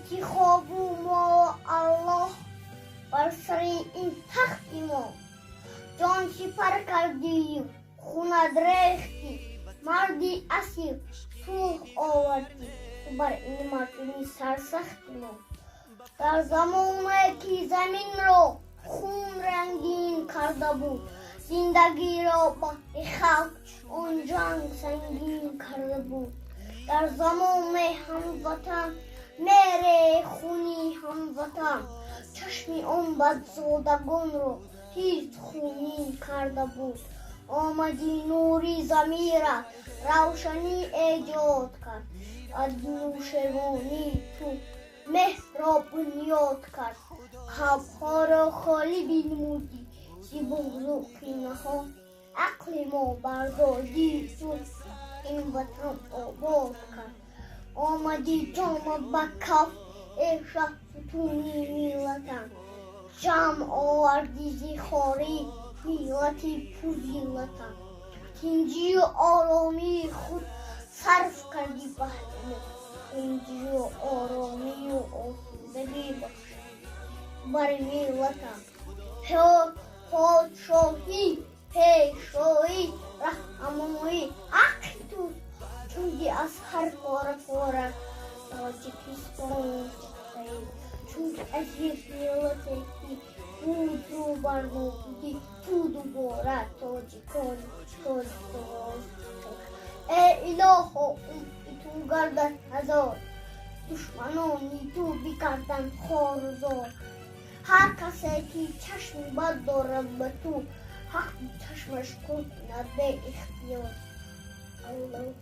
که خوابو ما الله بر سر این تخت ما جان سپر کردی خونت ریختی مردی اسیر سوخ آوردی تو بر این مردمی سرسختی ما در زمانی که زمین رو خون رنگین کرده بود زندگی را با خلق آن جنگ سنگین کرده بود در زمان هموطن مهر خونی هموطن چشم آن بدزادگان رو هیچ خونین کرده بود آمدی نوری زمین را روشنی ایجاد کرد از نوشروانی تو مهر را بنیاد کرد خوابها را خالی بنمودی زی بغض و کینه ها عقل ما برداشتی تو این وطن آباد کرد آمدی جام به کف ای شه ستونی ملتم جمع آوردی زی خواری ملتی پرزیلتم تنجی و آرامی خود صرف کردی بهر تنجی و آرامی و آسودگی بر ملتم پادشاهی پیشایی رهنمایی عقل تو چونکه از هر پاره تاجیکستان چونکه از یک ملتی که بود رو برنامودی تو دوباره تاجیکان ای الها تو گردن هزار دشمنانی تو بکردن خوارزار هر کسی که چشم بد دارد به تو حق چشمش کند به اختیار الله